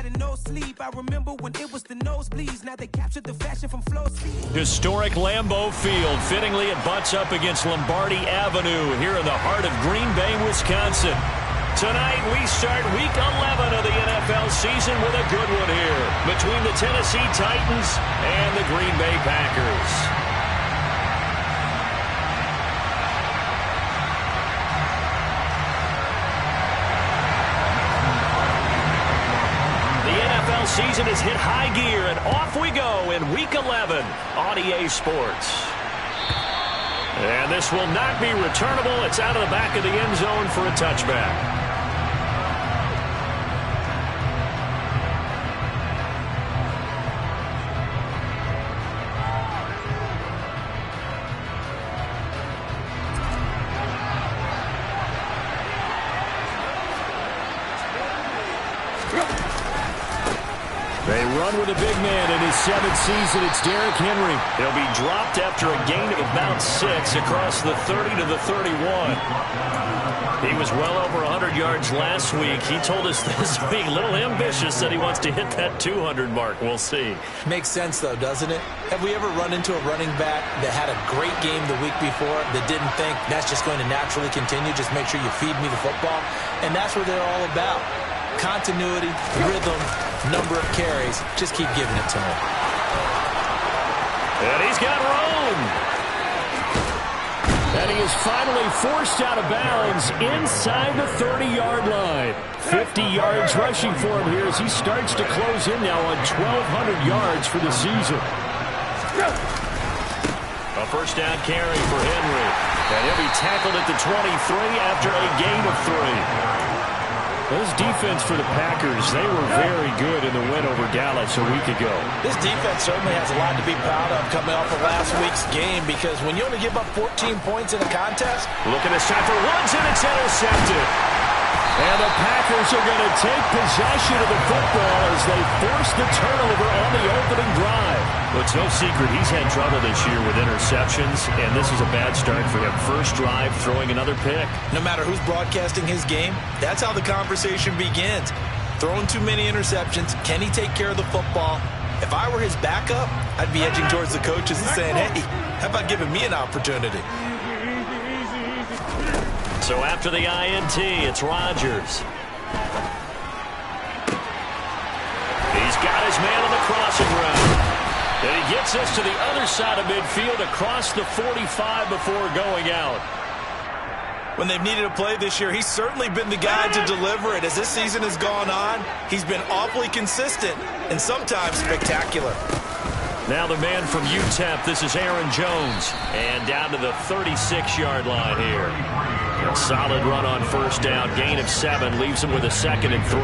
got no sleep. I remember when it was the nosebleeds. Now they captured the fashion from flow speed. Historic Lambeau Field. Fittingly, it butts up against Lombardi Avenue here in the heart of Green Bay, Wisconsin. Tonight, we start Week 11 of the NFL season with a good one here between the Tennessee Titans and the Green Bay Packers. The NFL season has hit high gear, and off we go in Week 11 on EA Sports. And this will not be returnable. It's out of the back of the end zone for a touchback. They run with a big man in his 7th season. It's Derrick Henry. He'll be dropped after a gain of about 6 across the 30 to the 31. He was well over 100 yards last week. He told us this week, a little ambitious, that he wants to hit that 200 mark. We'll see. Makes sense, though, doesn't it? Have we ever run into a running back that had a great game the week before that didn't think that's just going to naturally continue? Just make sure you feed me the football. And that's what they're all about. Continuity, rhythm, number of carries. Just keep giving it to him. And he's got room. And he is finally forced out of bounds inside the 30-yard line. 50 yards rushing for him here as he starts to close in now on 1,200 yards for the season. A first down carry for Henry. And he'll be tackled at the 23 after a gain of 3. Those defense for the Packers, they were very good in the win over Dallas a week ago. This defense certainly has a lot to be proud of coming off of last week's game, because when you only give up 14 points in a contest. Looking this time for Woods, and it's intercepted. And the Packers are going to take possession of the football as they force the turnover on the opening drive. Well, it's no secret he's had trouble this year with interceptions, and this is a bad start for him. First drive, throwing another pick. No matter who's broadcasting his game, that's how the conversation begins. Throwing too many interceptions, can he take care of the football? If I were his backup, I'd be edging towards the coaches and saying, hey, how about giving me an opportunity? So after the INT, it's Rodgers. He's got his man on the crossing route. And he gets us to the other side of midfield across the 45 before going out. When they've needed a play this year, he's certainly been the guy to deliver it. As this season has gone on, he's been awfully consistent and sometimes spectacular. Now the man from UTEP, this is Aaron Jones. And down to the 36-yard line here. A solid run on first down, gain of 7, leaves him with a 2nd and 3.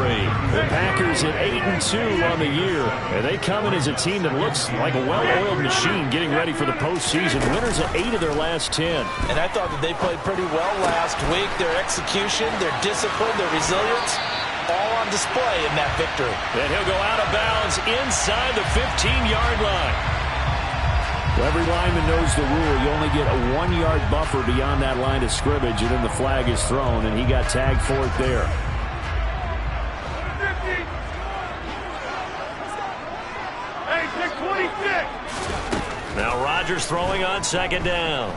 The Packers at 8-2 on the year, and they come in as a team that looks like a well-oiled machine getting ready for the postseason. Winners of 8 of their last 10. And I thought that they played pretty well last week. Their execution, their discipline, their resilience, all on display in that victory. And he'll go out of bounds inside the 15-yard line. Well, every lineman knows the rule. You only get a 1-yard buffer beyond that line of scrimmage, and then the flag is thrown, and he got tagged for it there. Hey, pick 26. Now Rodgers throwing on 2nd down.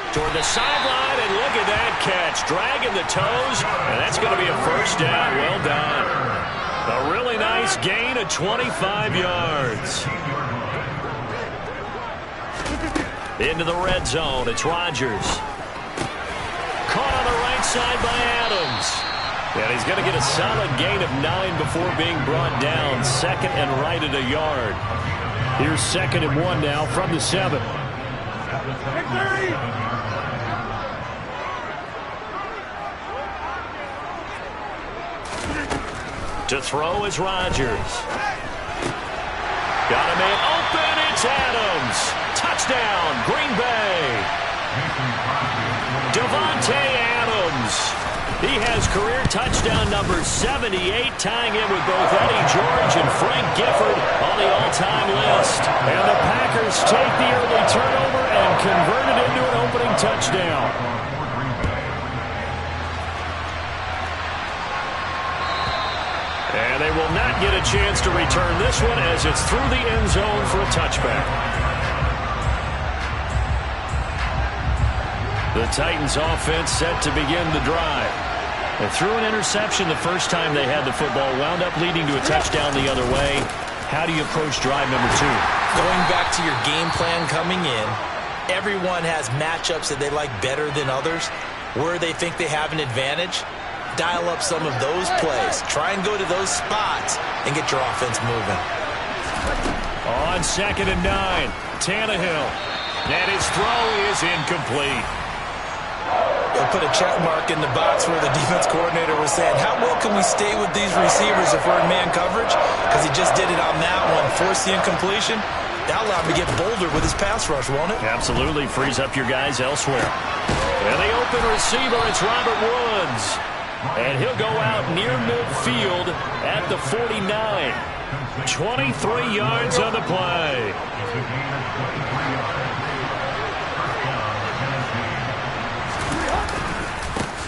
Toward the sideline, and look at that catch. Dragging the toes, and that's going to be a first down. Well done. A really nice gain of 25 yards. Into the red zone, it's Rodgers. Caught on the right side by Adams. And he's going to get a solid gain of 9 before being brought down. 2nd and right at a yard. Here's 2nd and 1 now from the 7. To throw is Rodgers. Got a man open, it's Adams. Touchdown, Green Bay. Davante Adams. He has career touchdown number 78, tying in with both Eddie George and Frank Gifford on the all-time list. And the Packers take the early turnover and convert it into an opening touchdown. And they will not get a chance to return this one as it's through the end zone for a touchback. The Titans offense set to begin the drive. They threw an interception the first time they had the football, wound up leading to a touchdown the other way. How do you approach drive number 2? Going back to your game plan coming in, everyone has matchups that they like better than others. Where they think they have an advantage, dial up some of those plays. Try and go to those spots and get your offense moving. On 2nd and 9, Tannehill. And his throw is incomplete. They'll put a check mark in the box where the defense coordinator was saying, how well can we stay with these receivers if we're in man coverage? Because he just did it on that one, forced the incompletion. That allowed him to get bolder with his pass rush, won't it? Absolutely. Frees up your guys elsewhere. And the open receiver, it's Robert Woods. And he'll go out near midfield at the 49. 23 yards on the play.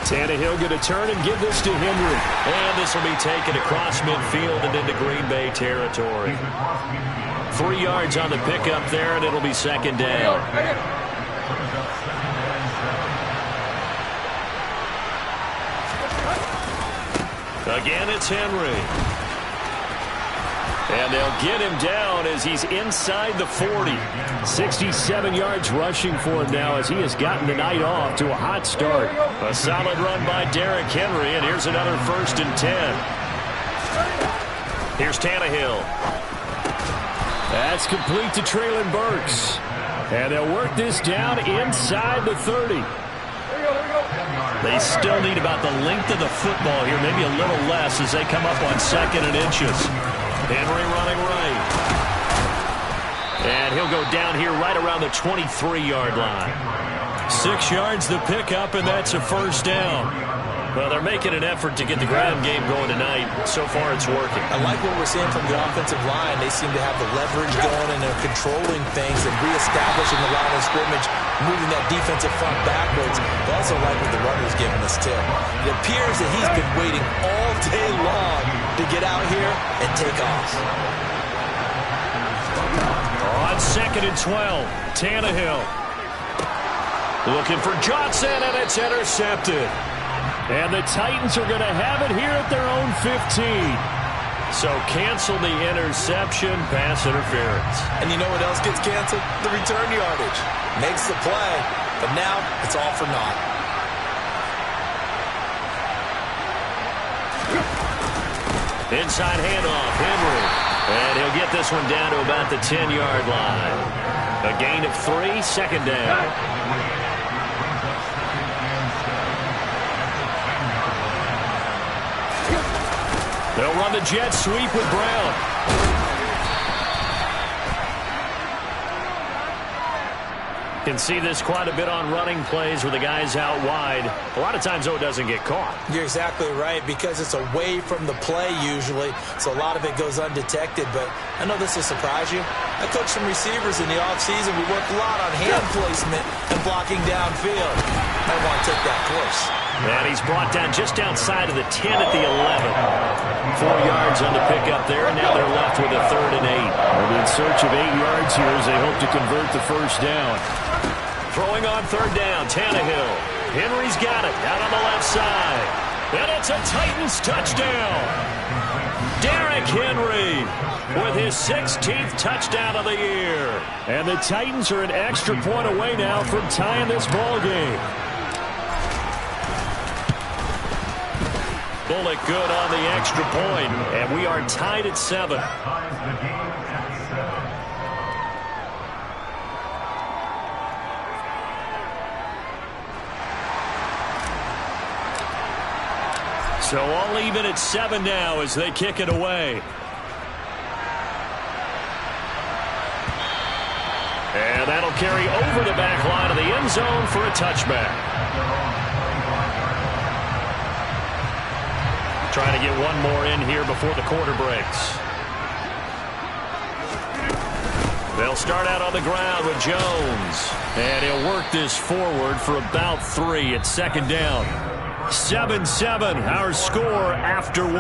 Tannehill going to turn and give this to Henry. And this will be taken across midfield and into Green Bay territory. 3 yards on the pickup there, and it'll be 2nd down. Again, it's Henry. And they'll get him down as he's inside the 40. 67 yards rushing for him now as he has gotten the night off to a hot start. A solid run by Derrick Henry, and here's another 1st and 10. Here's Tannehill. That's complete to Treylon Burks. And they'll work this down inside the 30. They still need about the length of the football here, maybe a little less as they come up on 2nd and inches. Henry running right. And he'll go down here right around the 23-yard line. 6 yards the pickup, and that's a 1st down. Well, they're making an effort to get the ground game going tonight. So far, it's working. I like what we're seeing from the offensive line. They seem to have the leverage going, and they're controlling things and reestablishing the line of scrimmage, moving that defensive front backwards. I also like what the runner's giving us, too. It appears that he's been waiting all day long to get out here and take off. On 2nd and 12, Tannehill. Looking for Johnson, and it's intercepted. And the Titans are going to have it here at their own 15. So cancel the interception, pass interference. And you know what else gets canceled? The return yardage. Makes the play, but now it's all for naught. Inside handoff, Henry. And he'll get this one down to about the 10-yard line. A gain of 3, 2nd down. They'll run the jet sweep with Brown. Can see this quite a bit on running plays where the guy's out wide. A lot of times, though, it doesn't get caught. You're exactly right, because it's away from the play usually, so a lot of it goes undetected. But I know this will surprise you. I coached some receivers in the offseason. We work a lot on hand placement and blocking downfield. Might want to take that course. And he's brought down just outside of the 10 at the 11. 4 yards on the pickup there, and now they're left with a 3rd and 8. They're in search of 8 yards here as they hope to convert the 1st down. Throwing on 3rd down, Tannehill. Henry's got it out on the left side. And it's a Titans touchdown. Derrick Henry with his 16th touchdown of the year. And the Titans are an extra point away now from tying this ball game. Bullock good on the extra point, and we are tied at 7. So all even at 7 now as they kick it away. And that'll carry over the back line of the end zone for a touchback. Trying to get one more in here before the quarter breaks. They'll start out on the ground with Jones. And he'll work this forward for about 3 at 2nd down. 7-7, our score after 1.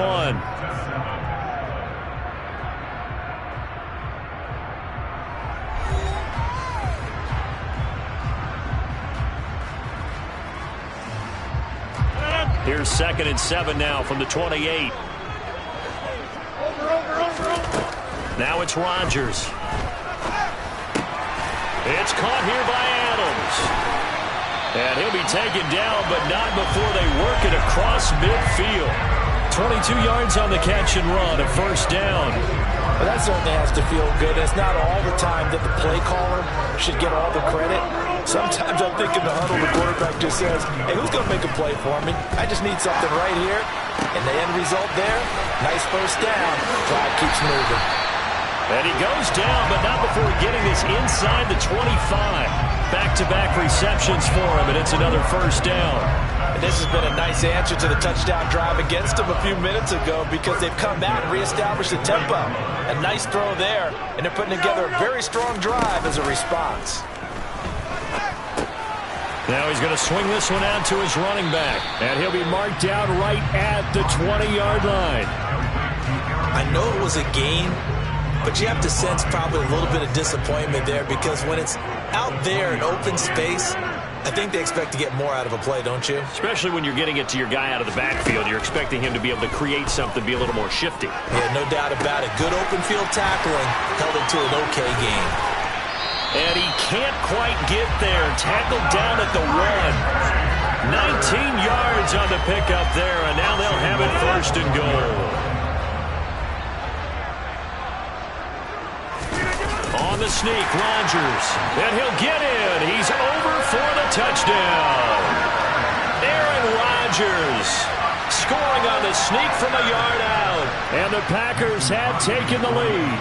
Here's 2nd and 7 now from the 28. Now it's Rodgers. It's caught here by Adams. And he'll be taken down, but not before they work it across midfield. 22 yards on the catch and run, a first down. Well, that certainly has to feel good. It's not all the time that the play caller should get all the credit. Sometimes I think in the huddle, the quarterback just says, hey, who's going to make a play for me? I just need something right here. And the end result there, nice first down. Drive keeps moving. And he goes down, but not before getting this inside the 25. Back-to-back receptions for him, and it's another first down. And this has been a nice answer to the touchdown drive against him a few minutes ago because they've come back and reestablished the tempo. A nice throw there, and they're putting together a very strong drive as a response. Now he's going to swing this one out to his running back, and he'll be marked down right at the 20-yard line. I know it was a gain, but you have to sense probably a little bit of disappointment there because when it's out there in open space, I think they expect to get more out of a play, don't you? Especially when you're getting it to your guy out of the backfield. You're expecting him to be able to create something, be a little more shifty. Yeah, no doubt about it. Good open field tackling held it to an okay game. And he can't quite get there. Tackled down at the 1. 19 yards on the pickup there, and now they'll have it first and goal. On the sneak, Rodgers. And he'll get in. He's over for the touchdown. Aaron Rodgers scoring on the sneak from a yard out. And the Packers have taken the lead.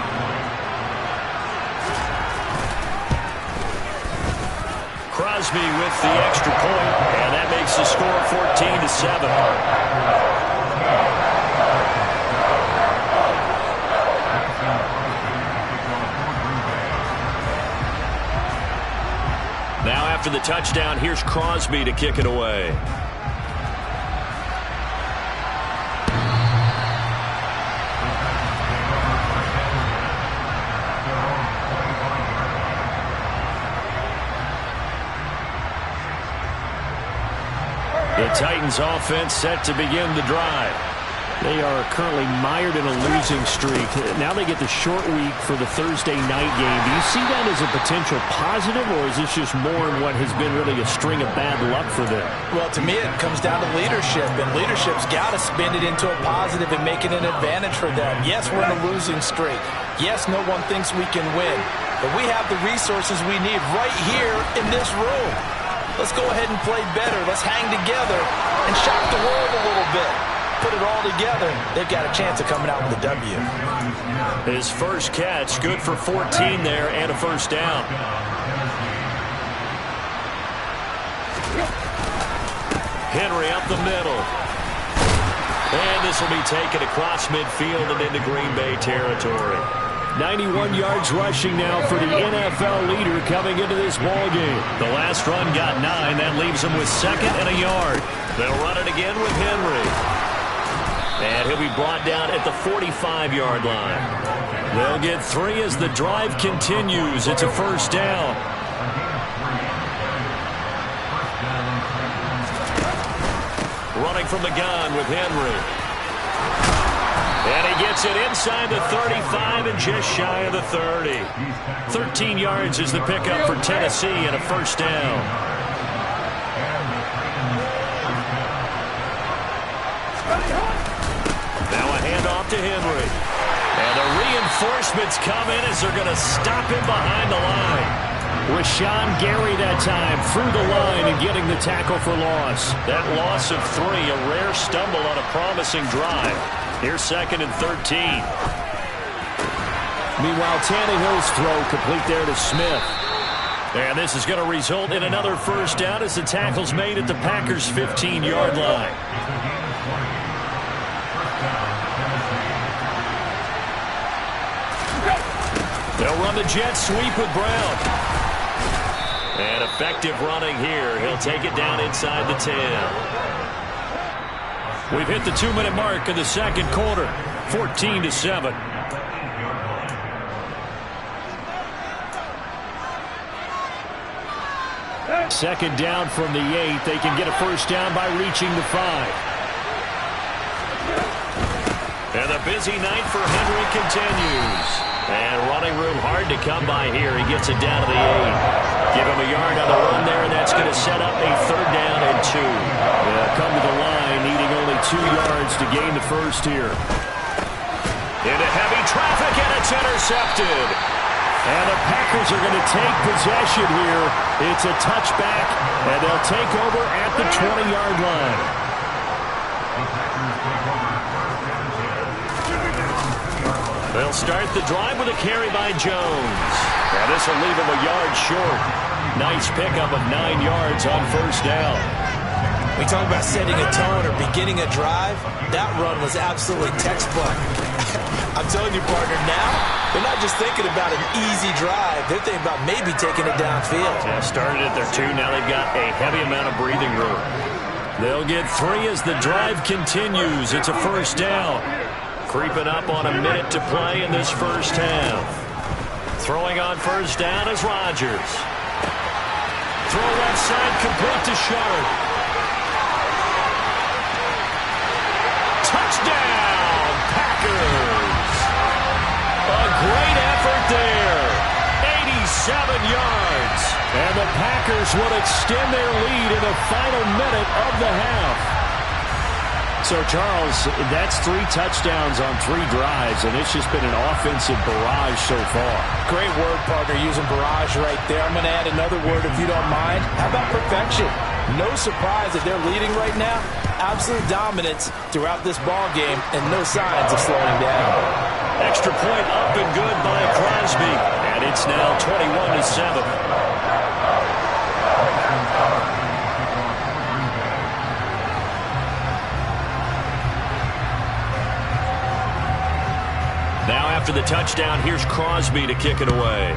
Crosby with the extra point, and that makes the score 14-7. Now after the touchdown, here's Crosby to kick it away. The Titans offense set to begin the drive. They are currently mired in a losing streak. Now they get the short week for the Thursday night game. Do you see that as a potential positive, or is this just more in what has been really a string of bad luck for them? Well, to me, it comes down to leadership, and leadership's got to spin it into a positive and make it an advantage for them. Yes, we're in a losing streak. Yes, no one thinks we can win, but we have the resources we need right here in this room. Let's go ahead and play better. Let's hang together and shock the world a little bit. Put it all together. They've got a chance of coming out with a W. His first catch, good for 14 there and a first down. Henry up the middle. And this will be taken across midfield and into Green Bay territory. 91 yards rushing now for the NFL leader coming into this ballgame. The last run got 9. That leaves him with 2nd and a yard. They'll run it again with Henry. And he'll be brought down at the 45-yard line. They'll get 3 as the drive continues. It's a first down. Running from the gun with Henry. And he gets it inside the 35 and just shy of the 30. 13 yards is the pickup for Tennessee and a first down. Now a handoff to Henry. And the reinforcements come in as they're going to stop him behind the line. Rashawn Gary that time through the line and getting the tackle for loss. That loss of 3, a rare stumble on a promising drive. Here's 2nd and 13. Meanwhile, Tannehill's throw complete there to Smith. And this is going to result in another first down as the tackle's made at the Packers' 15-yard line. They'll run the jet sweep with Brown. And effective running here. He'll take it down inside the 10. We've hit the 2-minute mark in the second quarter. 14-7. Second down from the 8. They can get a first down by reaching the 5. And the busy night for Henry continues. And running room hard to come by here. He gets it down to the 8. Give him a yard on the run there, and that's going to set up a 3rd down and 2. Come to the line, needing only 2 yards to gain the first here. Into heavy traffic, and it's intercepted. And the Packers are going to take possession here. It's a touchback, and they'll take over at the 20-yard line. They'll start the drive with a carry by Jones. Now this will leave him a yard short. Nice pickup of 9 yards on first down. We talk about setting a tone or beginning a drive. That run was absolutely textbook. I'm telling you, partner, now they're not just thinking about an easy drive. They're thinking about maybe taking it downfield. Yeah, started at their 2. Now they've got a heavy amount of breathing room. They'll get 3 as the drive continues. It's a first down. Creeping up on a minute to play in this first half. Throwing on first down is Rodgers. Throw left side, complete to Sharp. Touchdown, Packers! A great effort there. 87 yards. And the Packers will extend their lead in the final minute of the half. So, Charles, that's 3 touchdowns on 3 drives, and it's just been an offensive barrage so far. Great word, partner, using barrage right there. I'm going to add another word if you don't mind. How about perfection? No surprise that they're leading right now. Absolute dominance throughout this ball game, and no signs of slowing down. Extra point up and good by Crosby, and it's now 21-7. Now after the touchdown, here's Crosby to kick it away.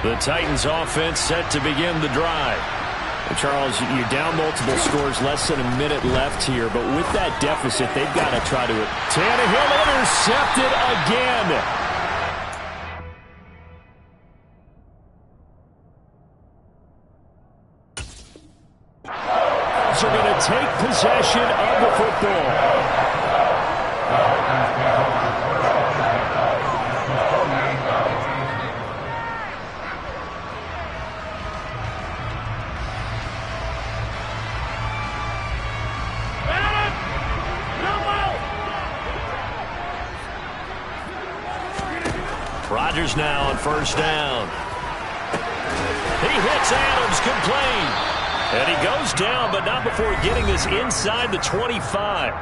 The Titans offense set to begin the drive. Charles, you're down multiple scores, less than a minute left here, but with that deficit, they've got to try to... Tannehill intercepted again. They're going to take possession of the football. Rodgers now on first down. He hits Adams, complete. And he goes down, but not before getting this inside the 25.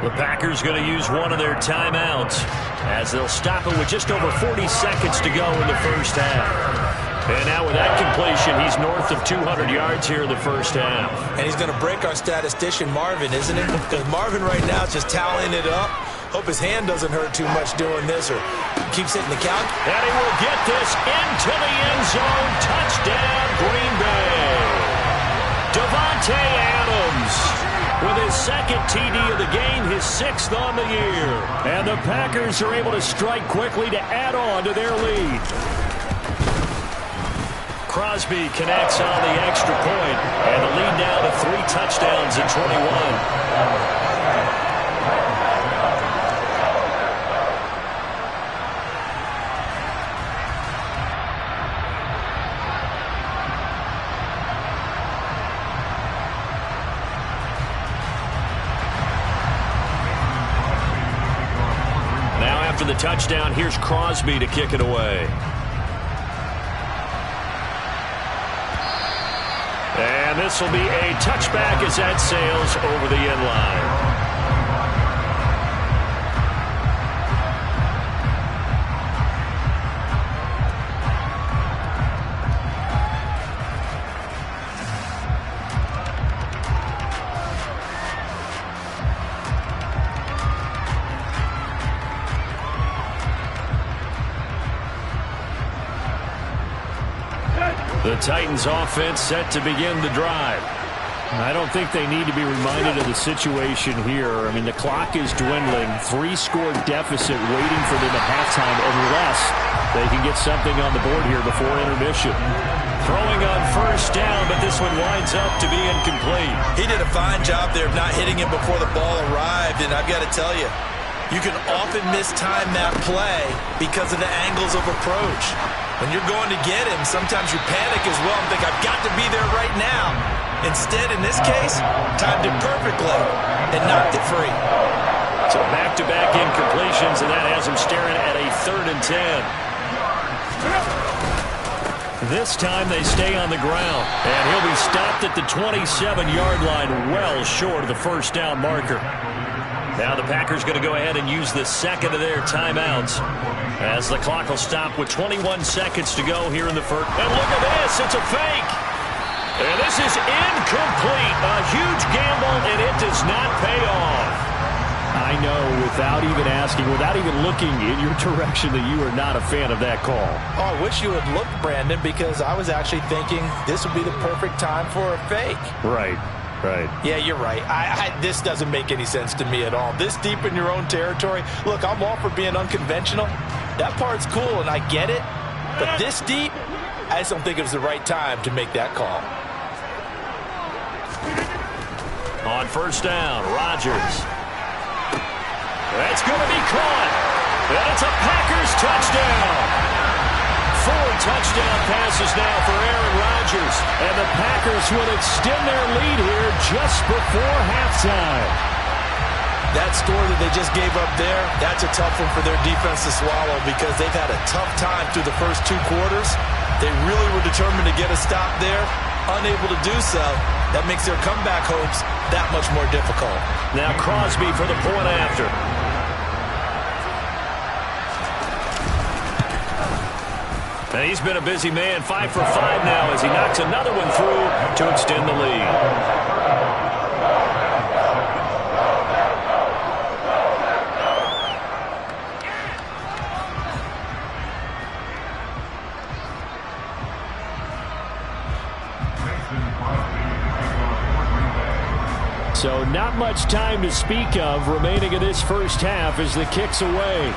The Packers going to use one of their timeouts as they'll stop it with just over 40 seconds to go in the first half. And now with that completion, he's north of 200 yards here in the first half. And he's going to break our statistician Marvin, isn't he? Because Marvin right now is just tallying it up. Hope his hand doesn't hurt too much doing this or keeps hitting the count. And he will get this into the end zone. Touchdown, Green Bay. Davante Adams with his second TD of the game, his 6th on the year. And the Packers are able to strike quickly to add on to their lead. Crosby connects on the extra point, and the lead now to 3 touchdowns at 21. After the touchdown, here's Crosby to kick it away. And this will be a touchback as that sails over the end line. The Titans offense set to begin the drive. I don't think they need to be reminded of the situation here. I mean, the clock is dwindling. 3-score deficit waiting for them at halftime unless they can get something on the board here before intermission. Throwing on first down, but this one winds up to be incomplete. He did a fine job there of not hitting it before the ball arrived, and I've got to tell you, you can often mistime that play because of the angles of approach. When you're going to get him, sometimes you panic as well and think, I've got to be there right now. Instead, in this case, timed it perfectly and knocked it free. So back-to-back incompletions, and that has him staring at a 3rd and 10. This time they stay on the ground, and he'll be stopped at the 27-yard line, well short of the first down marker. Now the Packers going to go ahead and use the second of their timeouts as the clock will stop with 21 seconds to go here in the first. And look at this, it's a fake. And this is incomplete. A huge gamble, and it does not pay off. I know, without even asking, without even looking in your direction, that you are not a fan of that call. Oh, I wish you had looked, Brandon, because I was actually thinking this would be the perfect time for a fake. Right. Yeah, you're right. This doesn't make any sense to me at all. This deep in your own territory, look, I'm all for being unconventional. That part's cool, and I get it. But this deep, I just don't think it was the right time to make that call. On first down, Rodgers. That's going to be caught. And it's a Packers touchdown. 4 touchdown passes now for Aaron Rodgers. And the Packers will extend their lead here just before halftime. That score that they just gave up there, that's a tough one for their defense to swallow because they've had a tough time through the first 2 quarters. They really were determined to get a stop there. Unable to do so, that makes their comeback hopes that much more difficult. Now Crosby for the point after. And he's been a busy man, 5 for 5 now as he knocks another one through to extend the lead. So not much time to speak of remaining in this first half as the kick's away.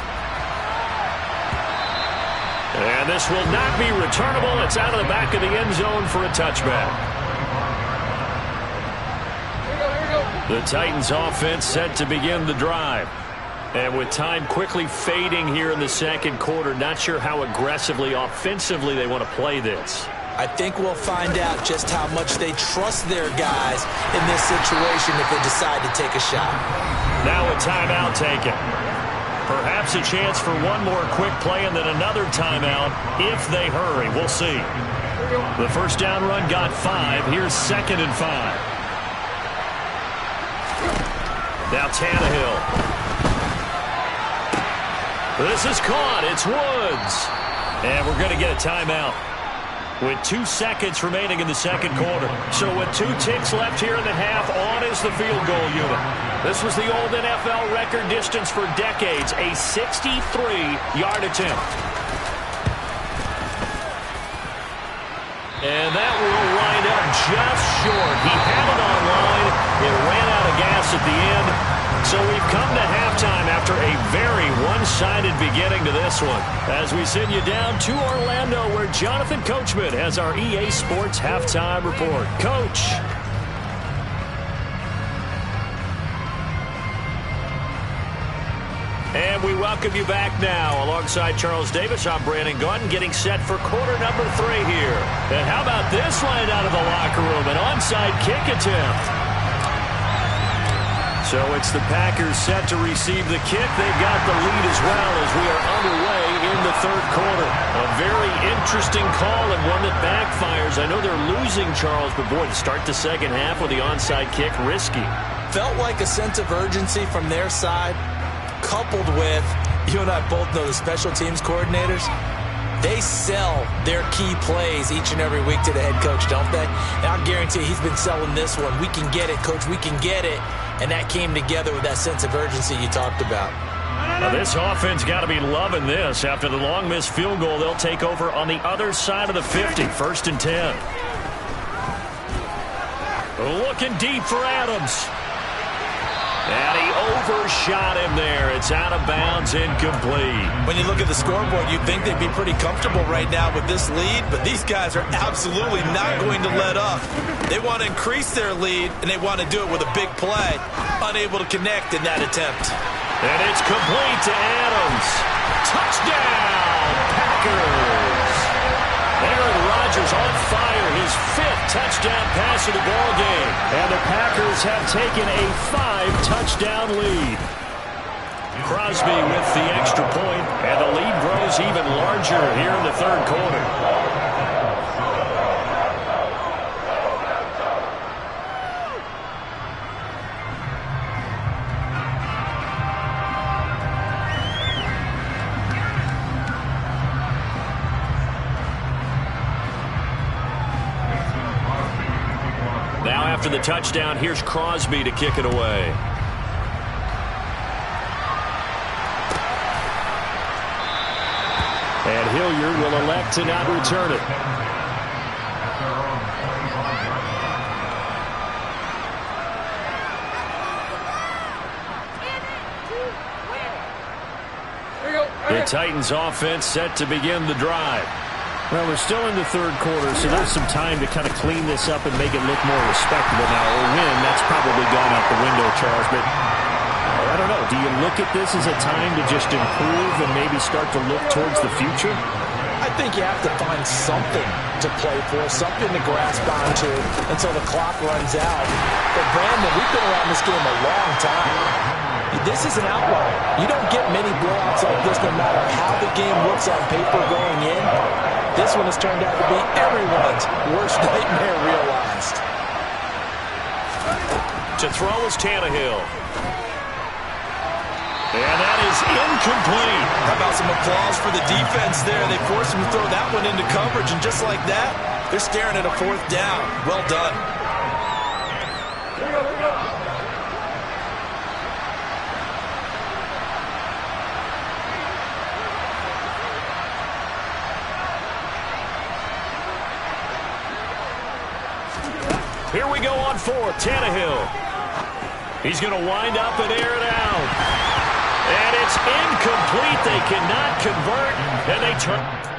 And this will not be returnable. It's out of the back of the end zone for a touchback. The Titans offense set to begin the drive. And with time quickly fading here in the second quarter, not sure how aggressively, offensively they want to play this. I think we'll find out just how much they trust their guys in this situation if they decide to take a shot. Now a timeout taken. Perhaps a chance for one more quick play and then another timeout if they hurry. We'll see. The first down run got 5. Here's 2nd and 5. Now Tannehill. This is caught. It's Woods. And we're going to get a timeout with 2 seconds remaining in the second quarter. So with 2 ticks left here in the half, on is the field goal unit. This was the old NFL record distance for decades, a 63-yard attempt. And that will wind up just short. He had it on line. It ran out of gas at the end. So we've come to halftime after a very one-sided beginning to this one. As we send you down to Orlando, where Jonathan Coachman has our EA Sports Halftime Report. Coach. And we welcome you back now. Alongside Charles Davis, I'm Brandon Gaudin, getting set for quarter number 3 here. And how about this line out of the locker room? An onside kick attempt. So it's the Packers set to receive the kick. They've got the lead as well as we are underway in the third quarter. A very interesting call and one that backfires. I know they're losing, Charles, but boy, to start the second half with the onside kick, risky. Felt like a sense of urgency from their side, coupled with, you and I both know the special teams coordinators, they sell their key plays each and every week to the head coach, don't they? And I guarantee he's been selling this one. We can get it, coach, we can get it. And that came together with that sense of urgency you talked about. Now this offense got to be loving this. After the long missed field goal, they'll take over on the other side of the 50, 1st and 10. Looking deep for Adams. And he overshot him there. It's out of bounds, incomplete. When you look at the scoreboard, you'd think they'd be pretty comfortable right now with this lead, but these guys are absolutely not going to let up. They want to increase their lead, and they want to do it with a big play. Unable to connect in that attempt. And it's complete to Adams. Touchdown, Packers. Aaron Rodgers on fire, his 5th touchdown pass of the ball game. And the Packers have taken a 5-touchdown lead. Crosby with the extra point, and the lead grows even larger here in the 3rd quarter. Now after the touchdown, here's Crosby to kick it away. And Hilliard will elect to not return it. The Titans offense set to begin the drive. Well, we're still in the 3rd quarter, so there's some time to kind of clean this up and make it look more respectable now. A win, that's probably gone out the window, Charles, but I don't know. Do you look at this as a time to just improve and maybe start to look towards the future? I think you have to find something to play for, something to grasp onto until the clock runs out. But, Brandon, we've been around this game a long time. This is an outlier. You don't get many blowouts like this no matter how the game looks on paper going in. This one has turned out to be everyone's worst nightmare realized. To throw is Tannehill. And that is incomplete. How about some applause for the defense there? They forced him to throw that one into coverage, and just like that, they're staring at a 4th down. Well done. Here we go on 4th. Tannehill. He's going to wind up and air it out. And it's incomplete. They cannot convert, and they turn.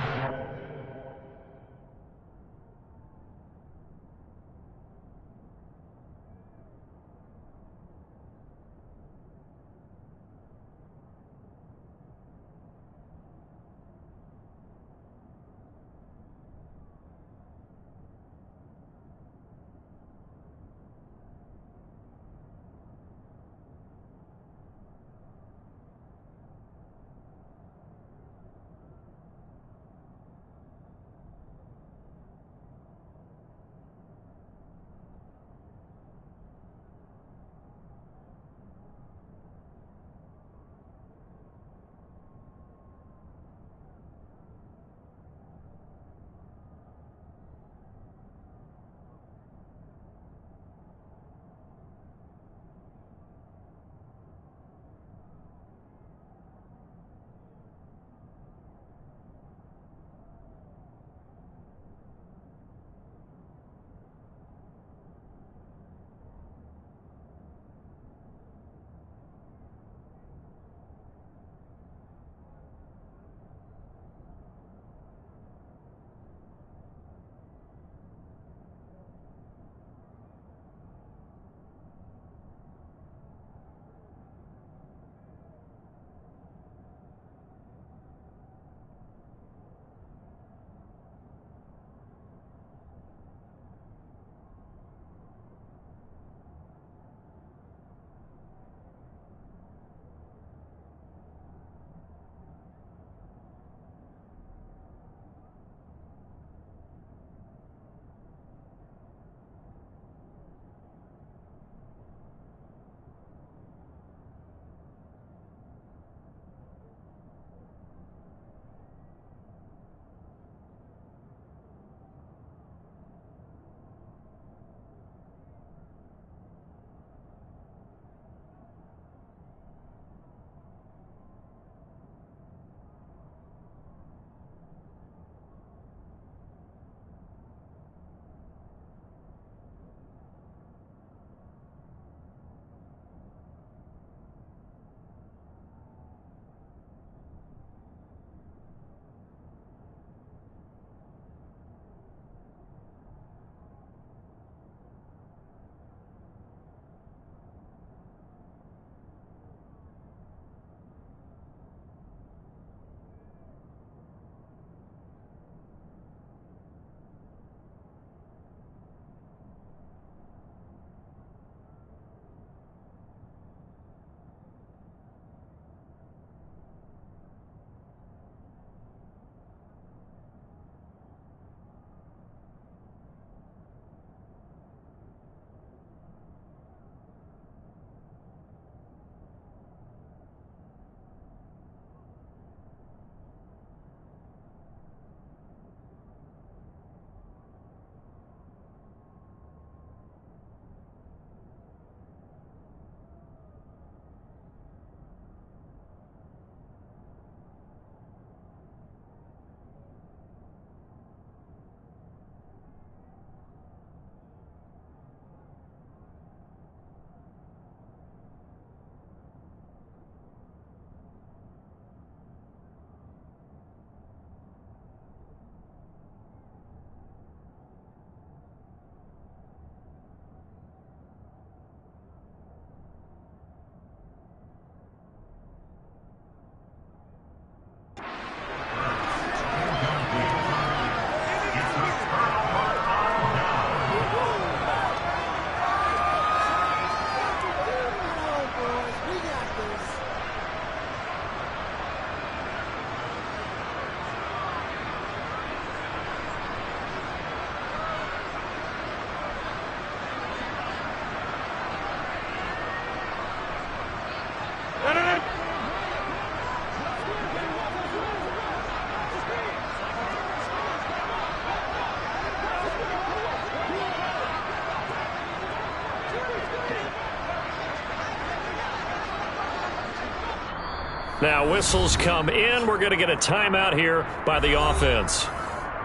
Now whistles come in. We're going to get a timeout here by the offense.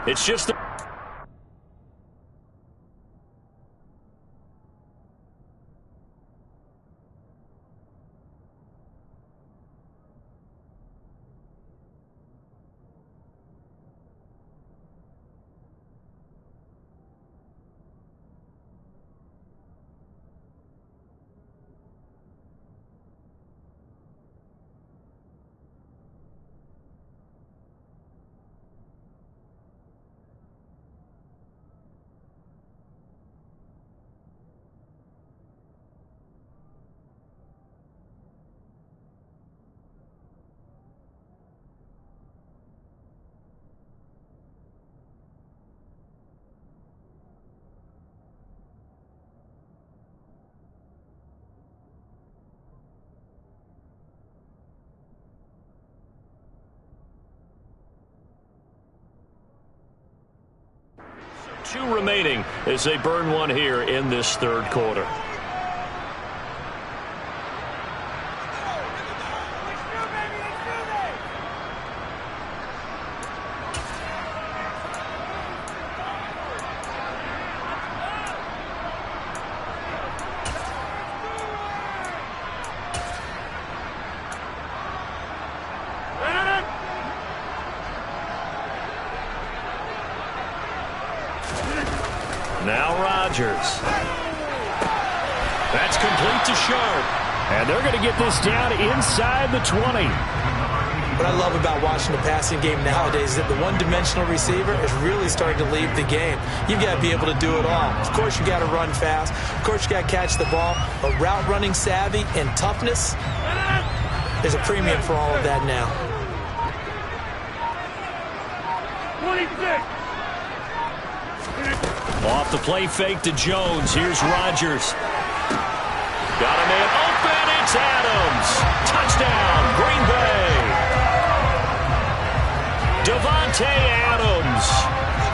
It's just the two remaining as they burn one here in this third quarter. Now Rodgers. That's complete to Sharp. And they're going to get this down inside the 20. What I love about watching the passing game nowadays is that the one-dimensional receiver is really starting to leave the game. You've got to be able to do it all. Of course, you got to run fast. Of course, you got to catch the ball. But route running savvy and toughness, there's a premium for all of that now. 26. Off the play fake to Jones. Here's Rodgers. Got a man open. It's Adams. Touchdown, Green Bay. Davante Adams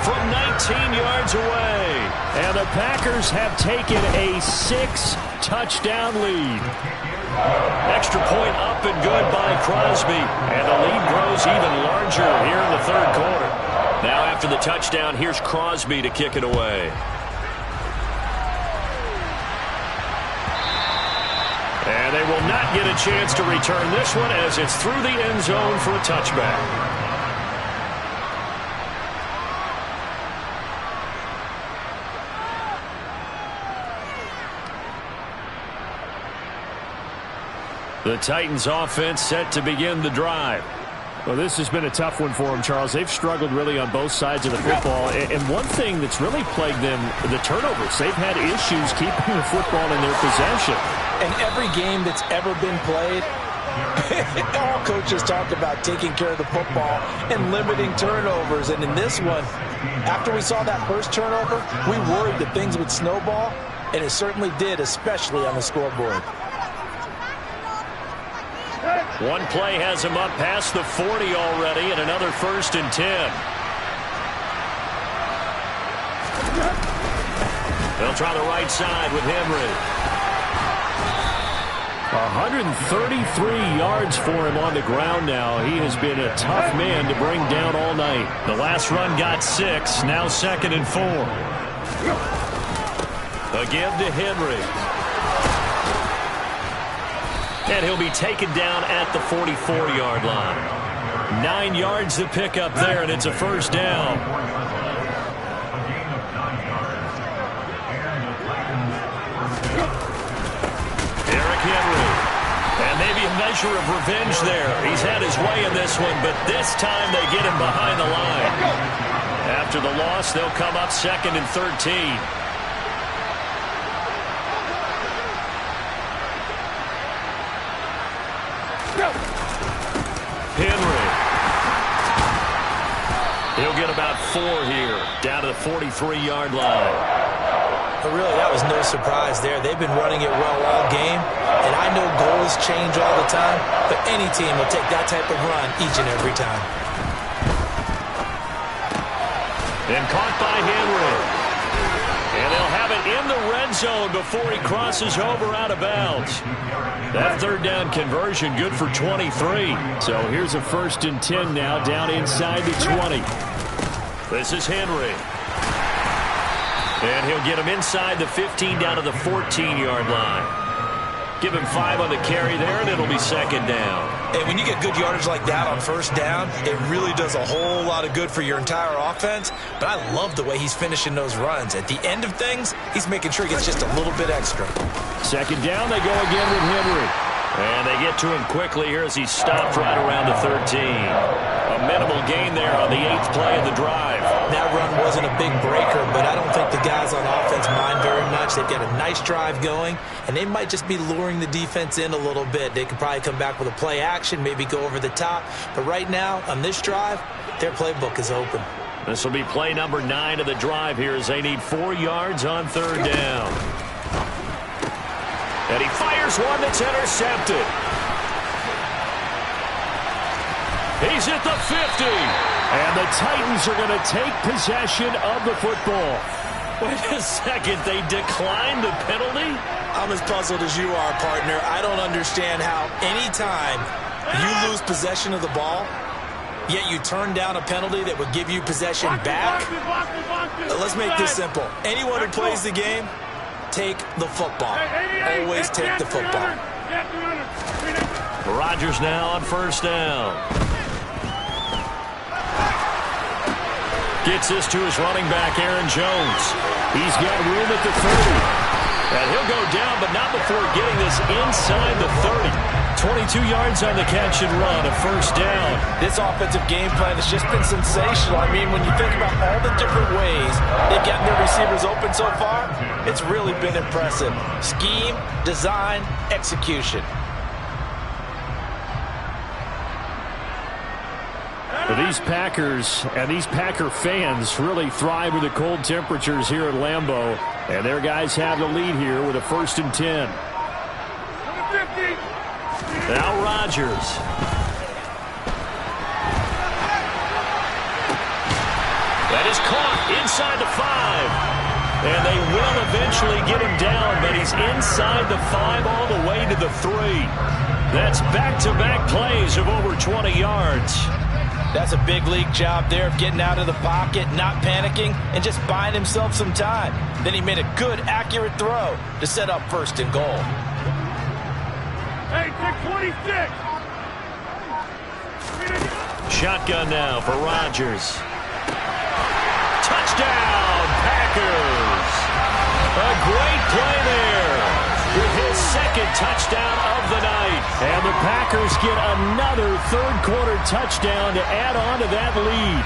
from 19 yards away. And the Packers have taken a 6-touchdown lead. Extra point up and good by Crosby. And the lead grows even larger here in the third quarter. Now after the touchdown, here's Crosby to kick it away. And they will not get a chance to return this one as it's through the end zone for a touchback. The Titans offense set to begin the drive. Well, this has been a tough one for them, Charles. They've struggled really on both sides of the football. And one thing that's really plagued them, the turnovers. They've had issues keeping the football in their possession. And every game that's ever been played, all coaches talk about taking care of the football and limiting turnovers. And in this one, after we saw that first turnover, we worried that things would snowball, and it certainly did, especially on the scoreboard. One play has him up past the 40 already, and another 1st and 10. They'll try the right side with Henry. 133 yards for him on the ground now. He has been a tough man to bring down all night. The last run got 6, now 2nd and 4. A give to Henry. And he'll be taken down at the 44-yard line. 9 yards to pick up there, and it's a 1st down. Derrick Henry. And maybe a measure of revenge there. He's had his way in this one, but this time they get him behind the line. After the loss, they'll come up 2nd and 13. Henry. He'll get about 4 here, down to the 43-yard line. But really, that was no surprise there. They've been running it well all game, and I know goals change all the time, but any team will take that type of run each and every time. And caught by Henry. And they'll have it in the red end zone before he crosses over out of bounds. That third down conversion good for 23. So here's a 1st and 10 now, down inside the 20. This is Henry. And he'll get him inside the 15 down to the 14-yard line. Give him 5 on the carry there, and it'll be 2nd down. And when you get good yardage like that on 1st down, it really does a whole lot of good for your entire offense. But I love the way he's finishing those runs. At the end of things, he's making sure he gets just a little bit extra. 2nd down, they go again with Henry. And they get to him quickly here as he stopped right around the 13. A minimal gain there on the 8th play of the drive. That run wasn't a big breaker, but I don't think the guys on offense mind very much. They've got a nice drive going, and they might just be luring the defense in a little bit. They could probably come back with a play action, maybe go over the top. But right now, on this drive, their playbook is open. This will be play number 9 of the drive here as they need 4 yards on 3rd down. And he fires one that's intercepted. He's at the 50. And the Titans are going to take possession of the football. Wait a second. They declined the penalty? I'm as puzzled as you are, partner. I don't understand how any time you lose possession of the ball, yet you turn down a penalty that would give you possession back. Let's make this simple. Anyone who plays the game, take the football. Always take the football. Rodgers now on 1st down. Gets this to his running back, Aaron Jones. He's got room at the 30. And he'll go down, but not before getting this inside the 30. 22 yards on the catch and run, a 1st down. This offensive game plan has just been sensational. I mean, when you think about all the different ways they've gotten their receivers open so far, it's really been impressive. Scheme, design, execution. But these Packers and these Packer fans really thrive with the cold temperatures here at Lambeau. And their guys have the lead here with a 1st and 10. Now Rodgers. That is caught inside the 5. And they will eventually get him down, but he's inside the 5 all the way to the 3. That's back-to-back plays of over 20 yards. That's a big league job there of getting out of the pocket, not panicking, and just buying himself some time. Then he made a good, accurate throw to set up 1st and goal. Hey, take 26. Shotgun now for Rodgers. Touchdown, Packers. A great play there with his 2nd touchdown of the night. And the Packers get another 3rd-quarter touchdown to add on to that lead.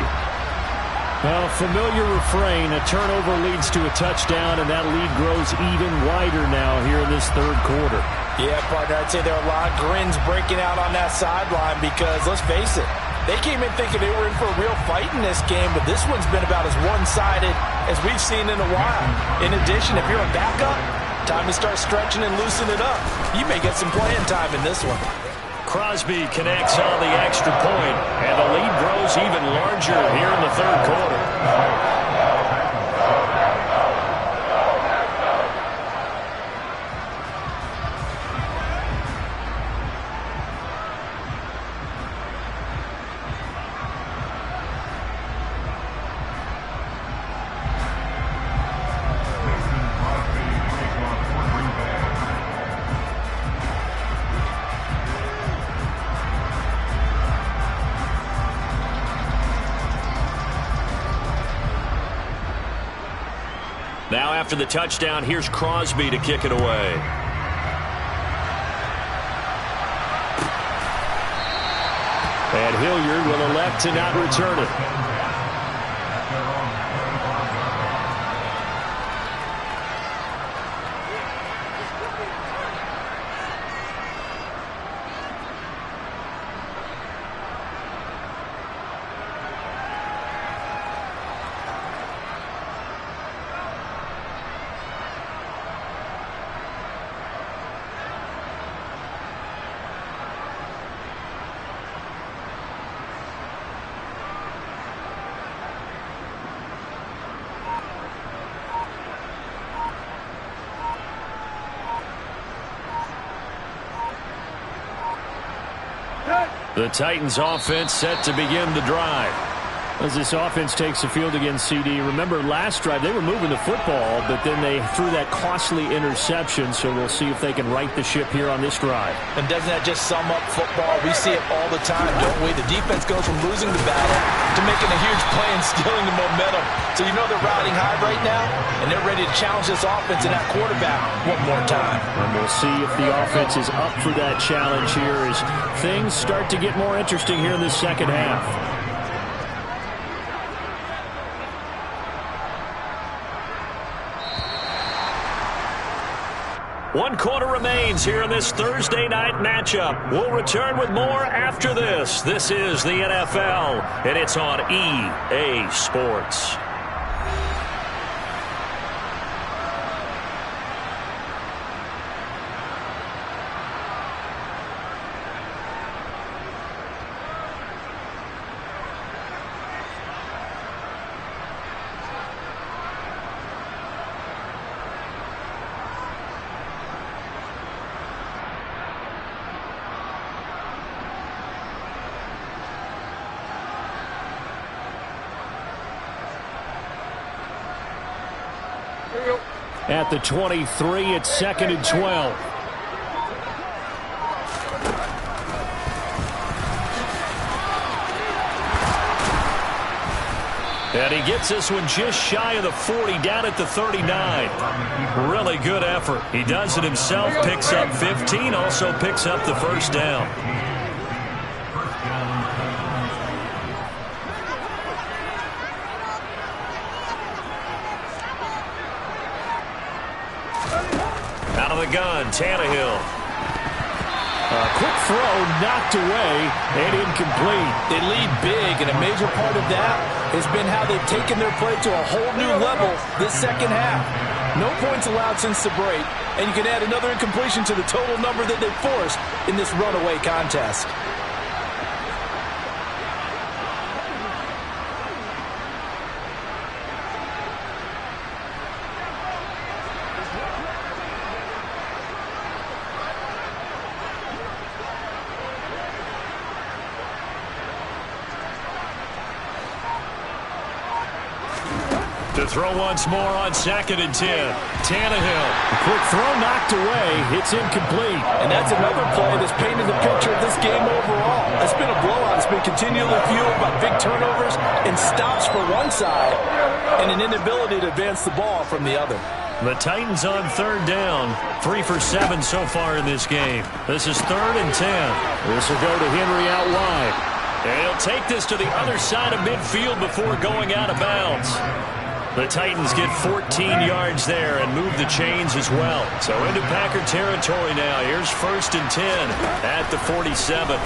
Well, familiar refrain, a turnover leads to a touchdown, and that lead grows even wider now here in this 3rd quarter. Yeah, partner, I'd say there are a lot of grins breaking out on that sideline because, let's face it, they came in thinking they were in for a real fight in this game, but this one's been about as one-sided as we've seen in a while. In addition, if you're a backup, time to start stretching and loosening it up. You may get some playing time in this one. Crosby connects on the extra point, and the lead grows even larger here in the 3rd quarter. Now after the touchdown, here's Crosby to kick it away. And Hilliard will elect to not return it. The Titans offense set to begin the drive. As this offense takes the field against CD, remember last drive they were moving the football, but then they threw that costly interception, so we'll see if they can right the ship here on this drive. And doesn't that just sum up football? We see it all the time, don't we? The defense goes from losing the battle to making a huge play and stealing the momentum. So you know they're riding high right now, and they're ready to challenge this offense and that quarterback one more time. And we'll see if the offense is up for that challenge here as things start to get more interesting here in the second half. One quarter remains here in this Thursday night matchup. We'll return with more after this. This is the NFL, and it's on EA Sports. At the 23, it's 2nd and 12. And he gets this one just shy of the 40, down at the 39. Really good effort. He does it himself, picks up 15, also picks up the first down. Out of the gun, Tannehill. A quick throw, knocked away, and incomplete. They lead big, and a major part of that has been how they've taken their play to a whole new level this second half. No points allowed since the break, and you can add another incompletion to the total number that they've forced in this runaway contest. To throw once more on 2nd and 10. Tannehill. A quick throw knocked away. It's incomplete. And that's another play that's painted the picture of this game overall. It's been a blowout. It's been continually fueled by big turnovers and stops for one side and an inability to advance the ball from the other. The Titans on 3rd down. 3 for 7 so far in this game. This is 3rd and 10. This will go to Henry out wide. And he'll take this to the other side of midfield before going out of bounds. The Titans get 14 yards there and move the chains as well. So into Packer territory now. Here's 1st and 10 at the 47.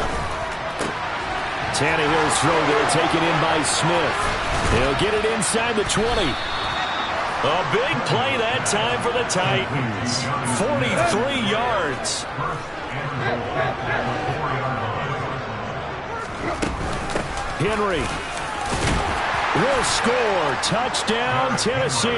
Tannehill's throw there taken in by Smith. He'll get it inside the 20. A big play that time for the Titans. 43 yards. Henry will score. Touchdown, Tennessee.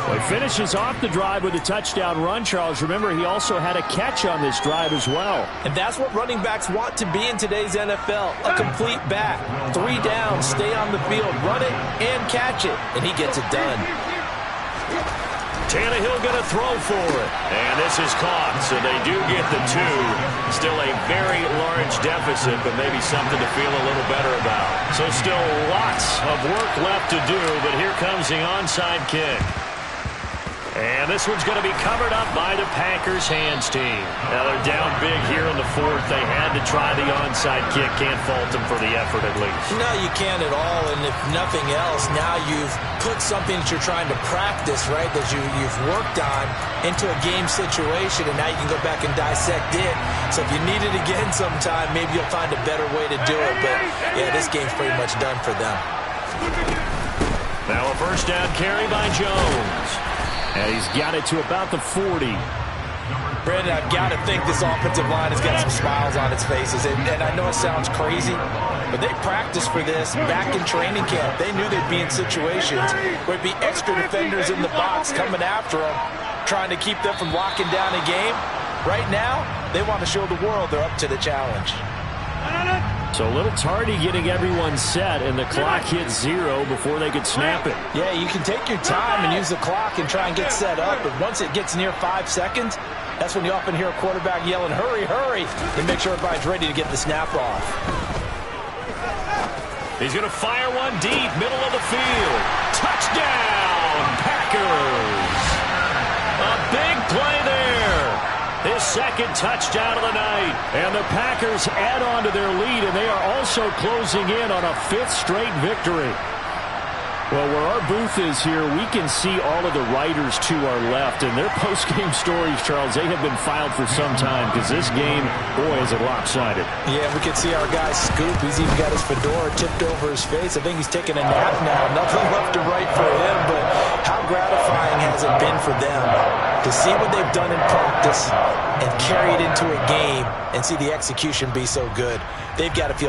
Well, he finishes off the drive with a touchdown run, Charles. Remember, he also had a catch on this drive as well. And that's what running backs want to be in today's NFL, a complete back. 3 downs, stay on the field, run it, and catch it. And he gets it done. Tannehill going to throw for it. And this is caught, so they do get the 2. Still a very large deficit, but maybe something to feel a little better about. So still lots of work left to do, but here comes the onside kick. And this one's going to be covered up by the Packers hands team. Now they're down big here in the 4th. They had to try the onside kick. Can't fault them for the effort at least. No, you can't at all. And if nothing else, now you've put something that you're trying to practice, right, that you've worked on into a game situation, and now you can go back and dissect it. So if you need it again sometime, maybe you'll find a better way to do it. But, yeah, this game's pretty much done for them. Now a 1st down carry by Jones. And he's got it to about the 40. Brandon, I've got to think this offensive line has got some smiles on its faces. And I know it sounds crazy, but they practiced for this back in training camp. They knew they'd be in situations where it'd be extra defenders in the box coming after them, trying to keep them from locking down a game. Right now, they want to show the world they're up to the challenge. So a little tardy getting everyone set, and the clock hit 0 before they could snap it. Yeah, you can take your time and use the clock and try and get set up, but once it gets near 5 seconds, that's when you often hear a quarterback yelling, hurry, hurry, and make sure everybody's ready to get the snap off. He's going to fire one deep, middle of the field. Touchdown, Packers! A big play there. His second touchdown of the night. And the Packers add on to their lead, and they are also closing in on a 5th straight victory. Well, where our booth is here, we can see all of the writers to our left, and their post-game stories, Charles, they have been filed for some time because this game, boy, is it lopsided. Yeah, we can see our guy Scoop. He's even got his fedora tipped over his face. I think he's taking a nap now. Nothing left to write for him, but how gratifying has it been for them to see what they've done in practice and carry it into a game and see the execution be so good? They've got to feel